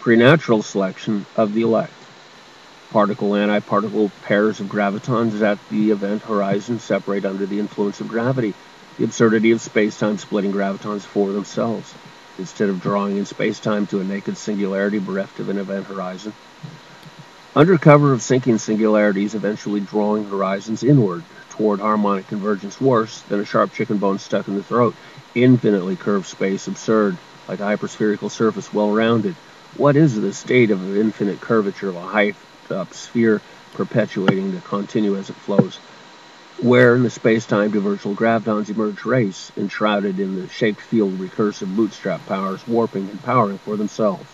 Prenatural selection of the elect. Particle-antiparticle pairs of gravitons at the event horizon separate under the influence of gravity. The absurdity of space-time splitting gravitons for themselves, instead of drawing in space-time to a naked singularity bereft of an event horizon. Under cover of sinking singularities, eventually drawing horizons inward toward harmonic convergence, worse than a sharp chicken bone stuck in the throat. Infinitely curved space, absurd, like a hyperspherical surface, well-rounded. What is the state of infinite curvature of a hyped-up sphere perpetuating the continue as it flows? Where in the space-time do virtual gravitons emerge race, enshrouded in the shaped field recursive bootstrap powers, warping and powering for themselves.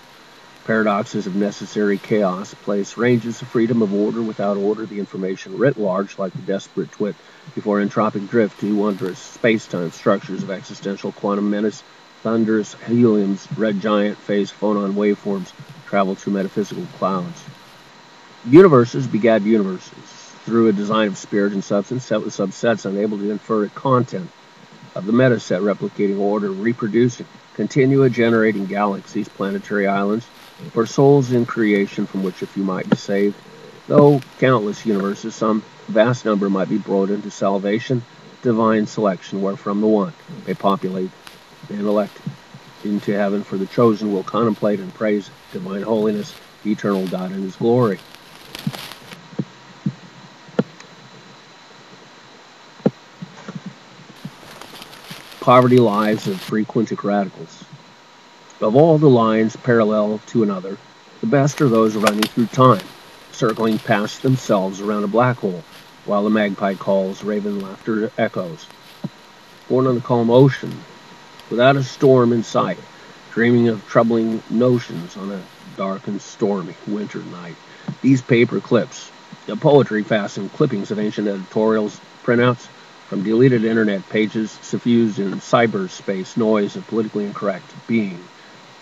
Paradoxes of necessary chaos place ranges of freedom of order without order, the information writ large like the desperate twit before entropic drift to wondrous space-time structures of existential quantum menace, thunderous heliums, red giant phase phonon waveforms travel through metaphysical clouds. Universes begat universes through a design of spirit and substance set with subsets unable to infer a content of the metaset, replicating order, reproducing, continua generating galaxies, planetary islands, for souls in creation from which a few might be saved. Though countless universes, some vast number might be brought into salvation, divine selection, wherefrom the one may populate and elect into heaven, for the chosen will contemplate and praise divine holiness, the eternal God in his glory. Poverty lives of free quintic radicals. Of all the lines parallel to another, the best are those running through time, circling past themselves around a black hole, while the magpie calls, raven laughter echoes. Born on the calm ocean, without a storm in sight, dreaming of troubling notions on a dark and stormy winter night. These paper clips, the poetry-fastened clippings of ancient editorials, printouts from deleted internet pages, suffused in cyberspace noise of politically incorrect being,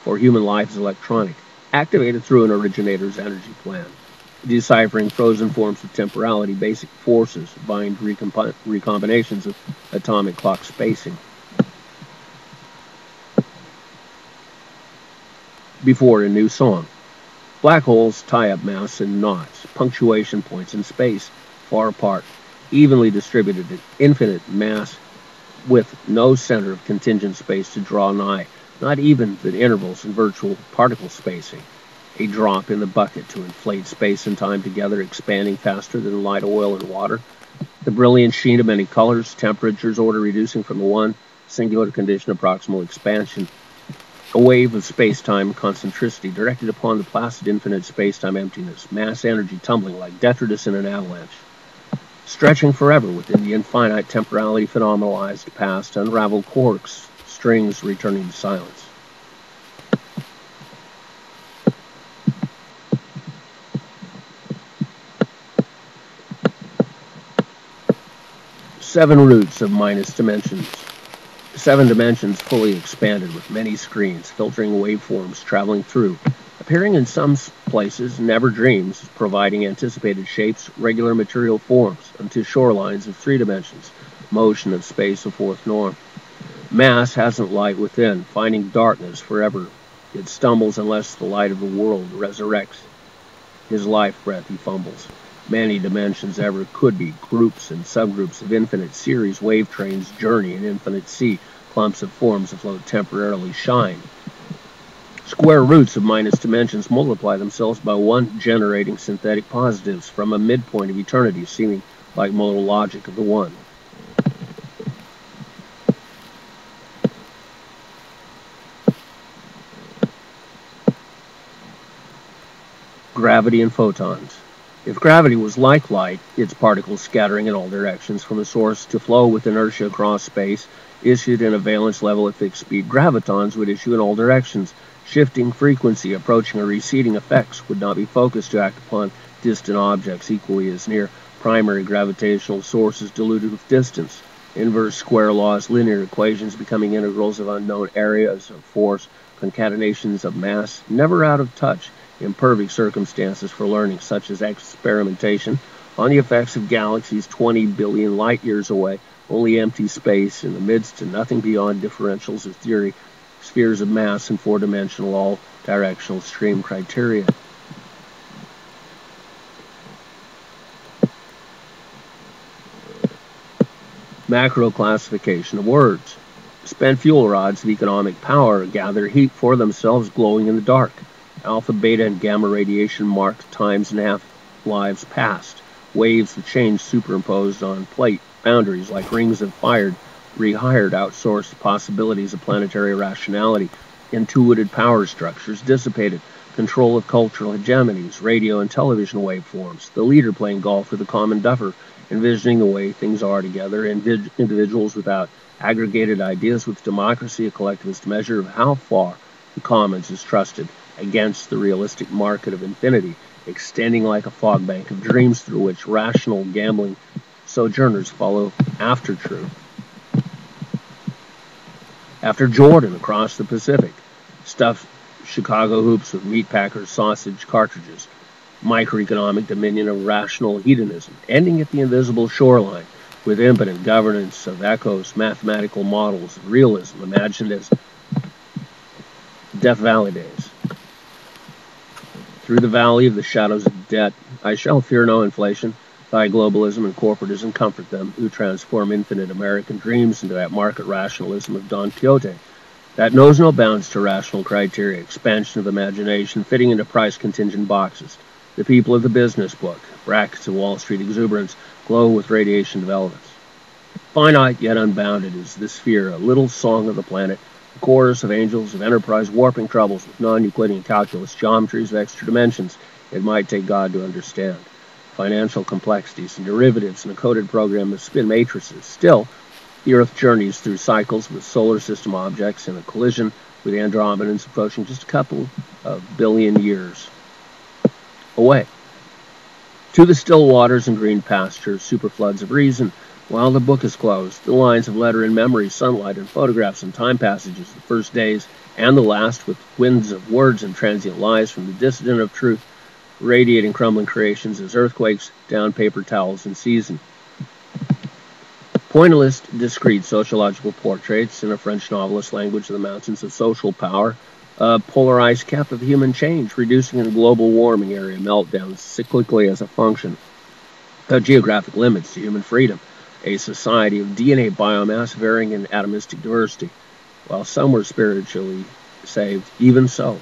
for human life is electronic, activated through an originator's energy plan, deciphering frozen forms of temporality, basic forces, bind recombinations of atomic clock spacing. Before a new song. Black holes tie up mass in knots, punctuation points in space, far apart, evenly distributed in infinite mass with no center of contingent space to draw nigh, not even the intervals in virtual particle spacing. A drop in the bucket to inflate space and time together, expanding faster than light, oil, and water. The brilliant sheen of many colors, temperatures, order reducing from the one singular condition of proximal expansion. A wave of space-time concentricity directed upon the placid infinite space-time emptiness, mass energy tumbling like detritus in an avalanche, stretching forever within the infinite temporality phenomenalized past, unraveled corks, strings returning to silence. Seven roots of minus dimensions. 7 dimensions fully expanded with many screens, filtering waveforms traveling through, appearing in some places, never dreams, providing anticipated shapes, regular material forms, unto shorelines of 3 dimensions, motion of space a 4th norm. Mass hasn't light within, finding darkness forever. It stumbles unless the light of the world resurrects. His life breath he fumbles. Many dimensions ever could be, groups and subgroups of infinite series, wave trains journey in infinite sea, clumps of forms afloat temporarily shine. Square roots of minus dimensions multiply themselves by 1, generating synthetic positives from a midpoint of eternity, seeming like modal logic of the one. Gravity and photons. If gravity was like light, its particles scattering in all directions from a source to flow with inertia across space, issued in a valence level at fixed speed, gravitons would issue in all directions. Shifting frequency, approaching or receding effects would not be focused to act upon distant objects equally as near. Primary gravitational sources diluted with distance. Inverse square laws, linear equations becoming integrals of unknown areas of force, concatenations of mass, never out of touch. Imperfect circumstances for learning, such as experimentation on the effects of galaxies 20 billion light years away, only empty space in the midst and nothing beyond differentials of theory, spheres of mass and 4-dimensional, all directional stream criteria. Macro classification of words. Spent fuel rods of economic power gather heat for themselves, glowing in the dark. Alpha, beta, and gamma radiation marked times and half-lives past. Waves of change superimposed on plate boundaries like rings of fire, rehired, outsourced possibilities of planetary rationality. Intuited power structures dissipated. Control of cultural hegemonies, radio and television waveforms. The leader playing golf with the common duffer, envisioning the way things are together. Individuals without aggregated ideas, with democracy, a collectivist measure of how far the commons is trusted against the realistic market of infinity, extending like a fog bank of dreams through which rational gambling sojourners follow after truth. After Jordan across the Pacific, stuffed Chicago hoops with meatpackers' sausage cartridges, microeconomic dominion of rational hedonism, ending at the invisible shoreline with impotent governance of echoes, mathematical models, of realism imagined as Death Valley days. Through the valley of the shadows of debt, I shall fear no inflation. Thy globalism and corporatism comfort them who transform infinite American dreams into that market rationalism of Don Quixote that knows no bounds to rational criteria, expansion of imagination, fitting into price-contingent boxes. The people of the business book, brackets of Wall Street exuberance, glow with radiation developments. Finite yet unbounded is this sphere, a little song of the planet, a chorus of angels of enterprise warping troubles with non-Euclidean calculus, geometries of extra dimensions it might take God to understand. Financial complexities and derivatives and a coded program of spin matrices. Still, the Earth journeys through cycles with solar system objects in a collision with Andromedans approaching just a couple of billion years away. To the still waters and green pastures, superfloods of reason, while the book is closed, the lines of letter and memory, sunlight and photographs and time passages, the first days and the last, with winds of words and transient lies from the dissident of truth, radiating crumbling creations as earthquakes down paper towels in season. Pointillist, discrete sociological portraits in a French novelist language of the mountains of social power, a polarized cap of human change, reducing in a global warming area meltdowns cyclically as a function of geographic limits to human freedom, a society of DNA biomass varying in atomistic diversity. While some were spiritually saved, even so,